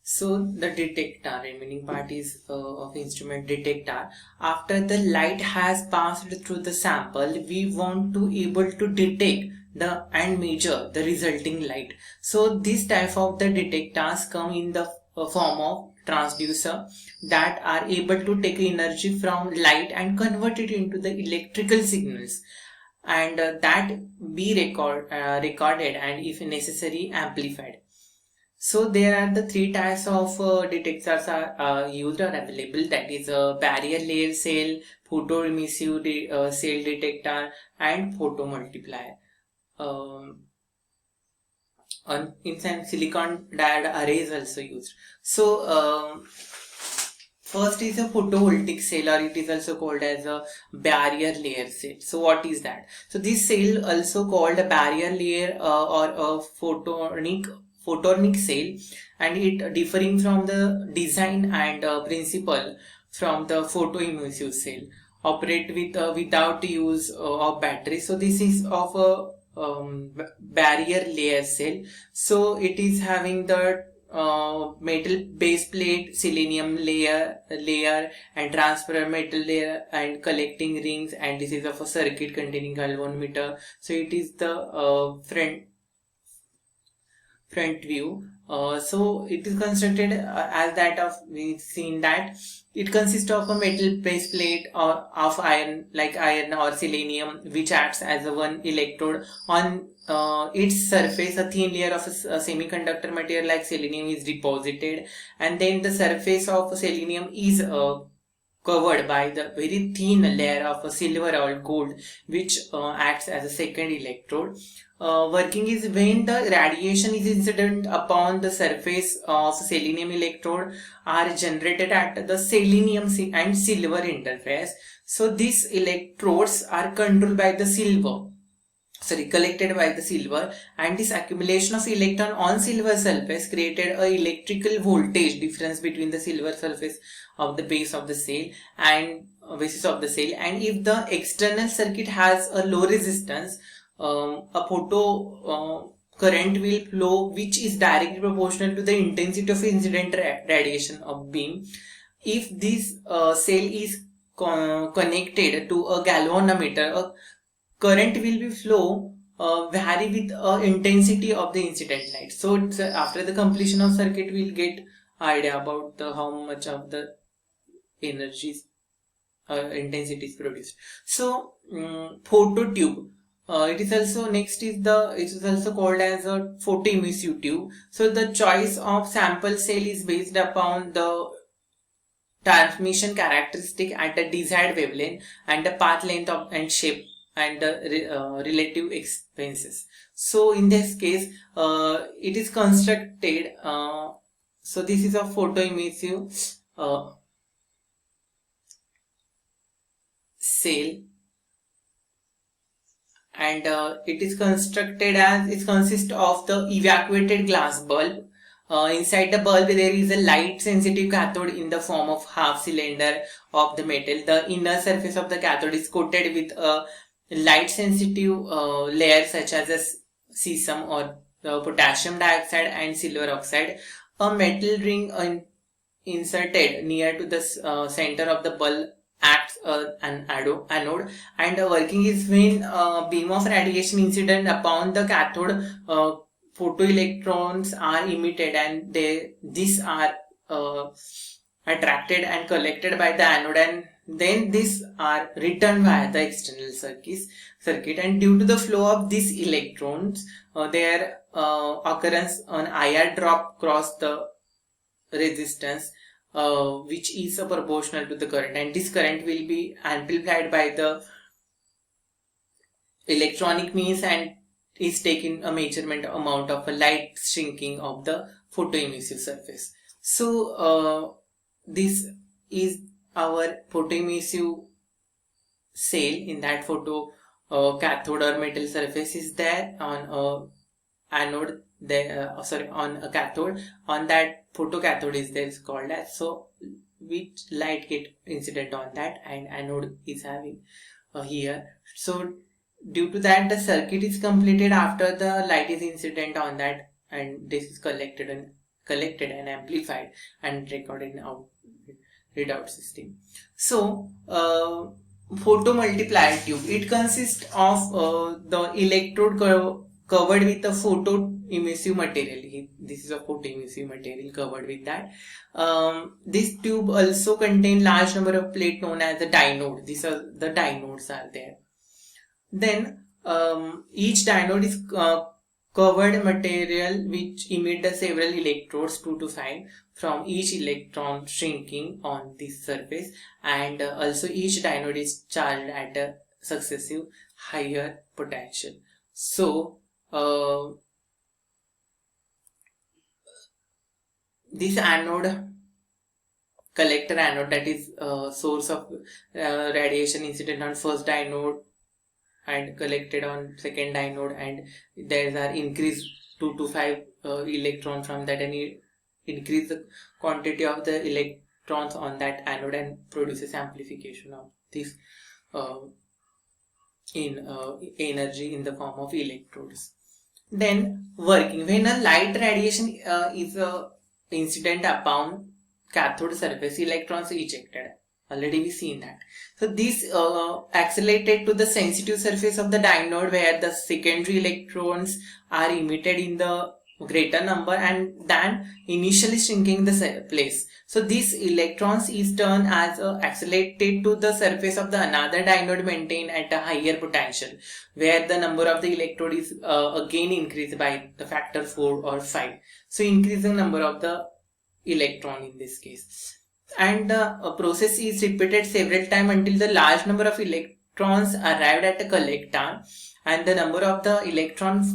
So the detector, remaining part is of instrument detector. After the light has passed through the sample, we want to able to detect the and measure the resulting light. So this type of the detectors come in the form of transducer that are able to take energy from light and convert it into the electrical signals, and that be recorded and if necessary amplified. So there are the three types of detectors are used or available. That is a barrier layer cell, photoemissive cell detector, and photomultiplier. Um, in some silicon diode array is also used. So first is a photovoltaic cell, or it is also called as a barrier layer cell. So what is that? So this cell also called a barrier layer or a photonic cell, and it differing from the design and principle from the photoemissive cell. Operate with without use of battery. So this is of a barrier layer cell. So it is having the metal base plate, selenium layer, and transparent metal layer, and collecting rings, and this is of a circuit containing galvanometer. So it is the front view. So it is constructed as that of, we've seen that it consists of a metal base plate or of iron, like iron or selenium, which acts as a one electrode. On its surface, a thin layer of a semiconductor material like selenium is deposited, and then the surface of selenium is covered by the very thin layer of a silver or gold, which acts as a second electrode. Working is when the radiation is incident upon the surface of selenium electrode are generated at the selenium and silver interface. So these electrodes are controlled by the silver, collected by the silver, and this accumulation of electron on silver surface created a electrical voltage difference between the silver surface of the base of the cell and basis of the cell. And if the external circuit has a low resistance, a photo current will flow, which is directly proportional to the intensity of incident radiation of beam. If this cell is connected to a galvanometer, a current will be flow vary with intensity of the incident light. So it's, after the completion of circuit, we'll get idea about the how much of the energy intensity is produced. So photo tube, it is also next is the it is also called as a photoemissive tube. So the choice of sample cell is based upon the transmission characteristic at the desired wavelength and the path length of and shape and the relative expenses. So in this case, it is constructed. So this is a photoemissive cell, and it is constructed as it consists of the evacuated glass bulb. Inside the bulb there is a light sensitive cathode in the form of half cylinder of the metal. The inner surface of the cathode is coated with a light sensitive layer such as a cesium or potassium dioxide and silver oxide. A metal ring inserted near to the center of the bulb acts an anode, and working is when beam of radiation incident upon the cathode, photoelectrons are emitted, and these are attracted and collected by the anode, and then these are returned via the external circuit. And due to the flow of these electrons, their occurrence on IR drop cross the resistance, which is proportional to the current, and this current will be amplified by the electronic means and is taking a measurement amount of a light shrinking of the photoemissive surface. So this is our photoemissive cell. In that photo, cathode or metal surface is there on anode there, on a cathode. On that photocathode is there, is called as, so which light get incident on that, and anode is having here. So due to that, the circuit is completed after the light is incident on that, and this is collected and collected and amplified and recorded in out readout system. So photomultiplier tube, it consists of the electrode covered with a photoemissive material. This is a photoemissive material covered with that. This tube also contain large number of plate known as the dynode. These are the dynodes are there. Then each dynode is covered material which emit the several electrodes 2 to 5 from each electron shrinking on this surface, and also each dynode is charged at a successive higher potential. So this anode, collector anode, that is source of radiation incident on first dynode and collected on second dynode, and there are increased 2 to 5 electron from that, and it increase the quantity of the electrons on that anode and produces amplification of this energy in the form of electrodes. Then working, when a light radiation is incident upon cathode surface, electrons ejected. Already we seen that. So this accelerated to the sensitive surface of the dynode, where the secondary electrons are emitted in the greater number and than initially shrinking the place. So these electrons is turned as accelerated to the surface of the another dynode maintained at a higher potential, where the number of the electrode is again increased by the factor 4 or 5. So increasing number of the electron in this case. And the process is repeated several times until the large number of electrons arrived at a collector, and the number of the electrons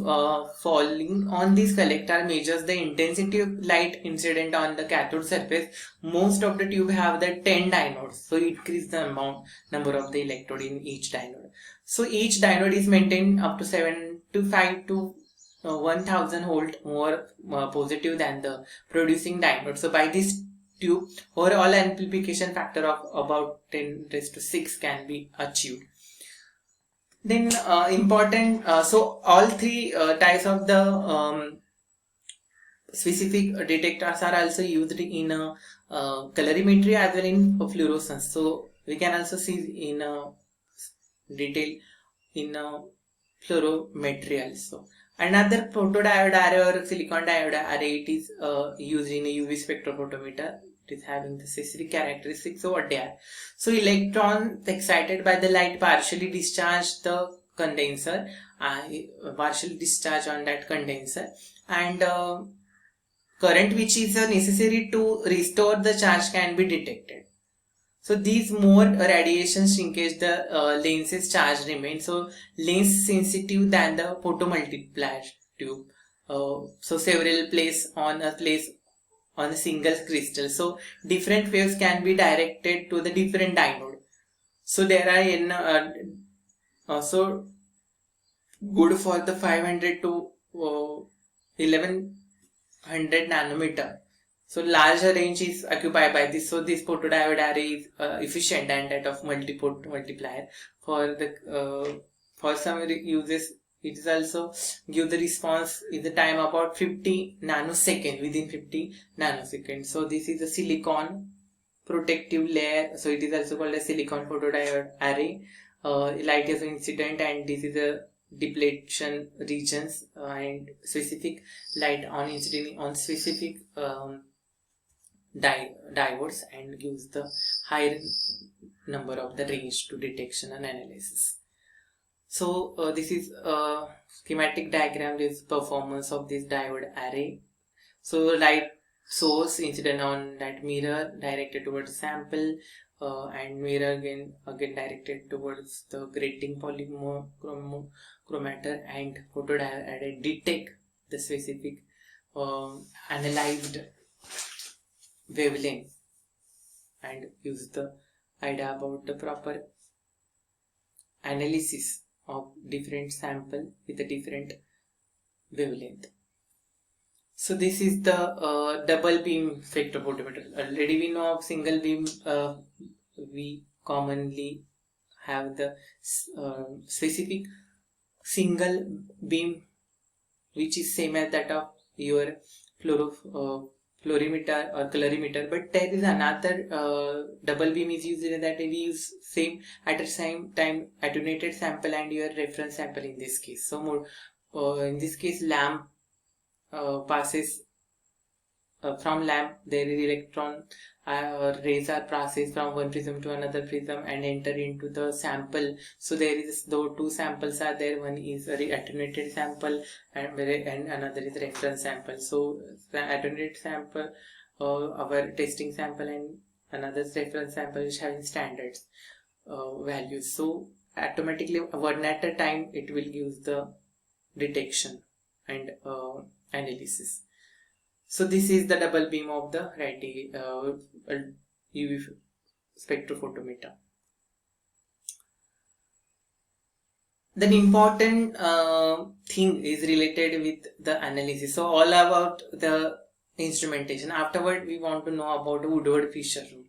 falling on this collector measures the intensity of light incident on the cathode surface. Most of the tube have the 10 dynodes, so increase the number of the electrode in each dynode. So each dynode is maintained up to 75 to 1000 volt more positive than the producing dynode. So by this tube, overall amplification factor of about 10 raised to 6 can be achieved. Then important, so all three types of the specific detectors are also used in colorimetry as well in fluorescence. So we can also see in detail in fluorometry also. Another photodiode array or silicon diode array, it is used in a UV spectrophotometer. It is having the specific characteristics over there. So electrons excited by the light partially discharge the condenser, partially discharge on that condenser, and current which is necessary to restore the charge can be detected. So these more radiation shrinkage, the lens's charge remains so less sensitive than the photomultiplier tube. So several place on a single crystal. So different waves can be directed to the different dynode. So there are in also good for the 500 to 1100 nanometer. So larger range is occupied by this. So this photodiode array is efficient and that of multi-port multiplier. For the for some uses, it is also give the response in the time about 50 nanosecond, within 50 nanoseconds. So this is a silicon protective layer. So it is also called a silicon photodiode array. Light is incident, and this is a depletion regions and specific light on incident on specific diodes, and gives the higher number of the range to detection and analysis. So this is a schematic diagram, this performance of this diode array. So light source incident on that mirror directed towards sample, and mirror again directed towards the grating polychromator, and photodiode array detect the specific analyzed wavelength and use the idea about the proper analysis of different sample with a different wavelength. So this is the double beam spectrophotometer. Already we know of single beam. We commonly have the specific single beam which is same as that of your fluorimeter or colorimeter, but there is another double beam is used in that we use same at the same time attenuated sample and your reference sample in this case. So more in this case lamp passes from lamp, there is electron rays are processed from one prism to another prism and enter into the sample. So there is though two samples are there, one is a attenuated sample and another is reference sample. So the attenuated sample, our testing sample, and another reference sample is having standards values. So automatically one at a time it will give the detection and analysis. So this is the double beam of the UV spectrophotometer. Then important thing is related with the analysis. So all about the instrumentation. Afterward, we want to know about the Woodward-Fisher rule.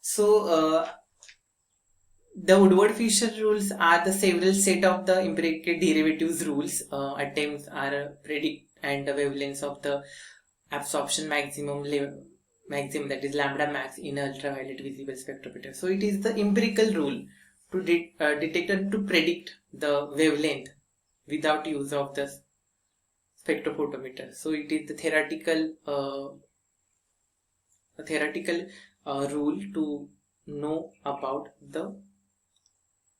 So the Woodward-Fisher rules are the several set of the empirical derivatives rules. Attempts are predict and the wavelengths of the absorption maximum that is lambda max in ultraviolet visible spectrophotometer. So it is the empirical rule to detect and to predict the wavelength without use of the spectrophotometer. So it is the theoretical rule to know about the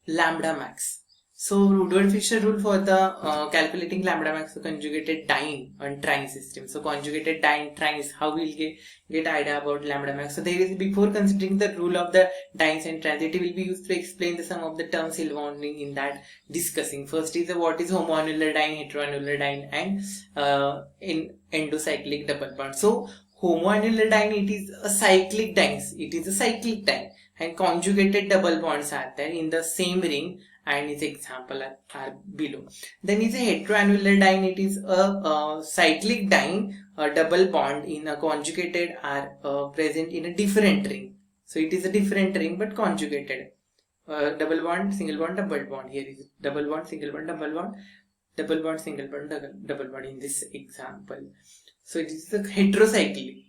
lambda max. So Woodward-Fisher rule for the calculating lambda max, conjugated dyne and trine system. So conjugated dyne trines, how we'll get idea about lambda max. So there is, before considering the rule of the dynes and trines, it will be used to explain the some of the terms involving in that discussing. First is what is homoannular dyne, heteroannular dyne, and in endocyclic double bond. So homoannular dyne, it is a cyclic dynes. It is a cyclic dyne, and conjugated double bonds are there in the same ring, and its example are below. Then is a heteroannular dyne. It is a cyclic dyne, a double bond in a conjugated are present in a different ring. So it is a different ring but conjugated. Double bond, single bond, double bond. Here is double bond, single bond, double bond, double bond, single bond, double bond in this example. So it is a heteroannular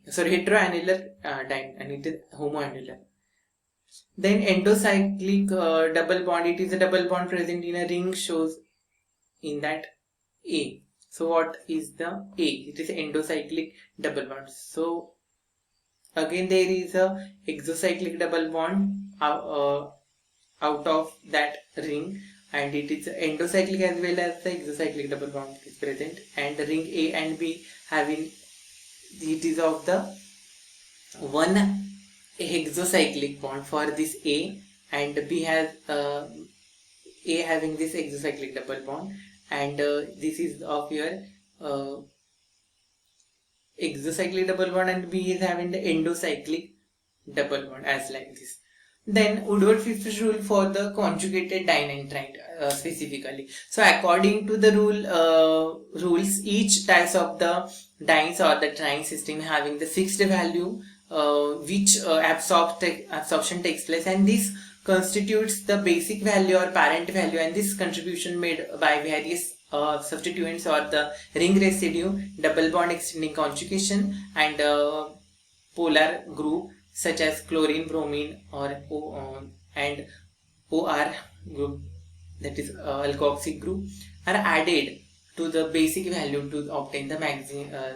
dyne, and it is homoannular. Then endocyclic double bond, it is a double bond present in a ring, shows in that A. So what is the A? It is endocyclic double bond. So again there is a exocyclic double bond out of that ring, and it is endocyclic as well as the exocyclic double bond is present, and the ring A and B having, it is of the one hexocyclic bond for this A, and B has A having this exocyclic double bond, and this is of your exocyclic double bond, and B is having the endocyclic double bond as like this. Then Woodward-Fisher rule for the conjugated dyne and trine specifically. So according to the rules, each types of the dynes or the trine system having the fixed value which absorption takes place, and this constitutes the basic value or parent value, and this contribution made by various substituents or the ring residue, double bond extending conjugation, and polar group such as chlorine, bromine, or and OR group, that is alkoxy group, are added to the basic value to obtain the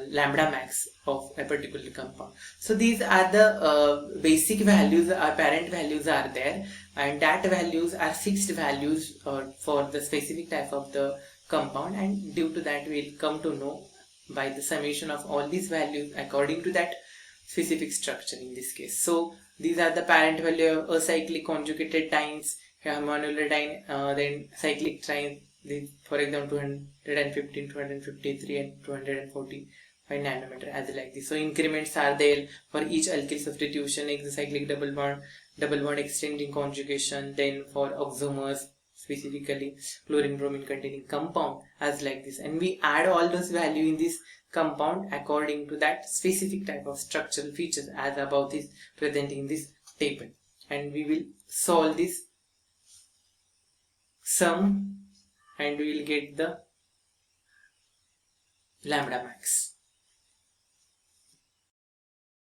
lambda max of a particular compound. So these are the basic values, our parent values are there, and that values are fixed values for the specific type of the compound, and due to that we will come to know by the summation of all these values according to that specific structure in this case. So these are the parent value of acyclic conjugated dynes, homoannular dyne, then cyclic trine, for example 215, 253 and 245 nanometer as like this. So increments are there for each alkyl substitution, exocyclic double bond extending conjugation, then for oxomers specifically chlorine bromine containing compound as like this, and we add all those value in this compound according to that specific type of structural features as above is present in this table, and we will solve this sum and we will get the lambda max.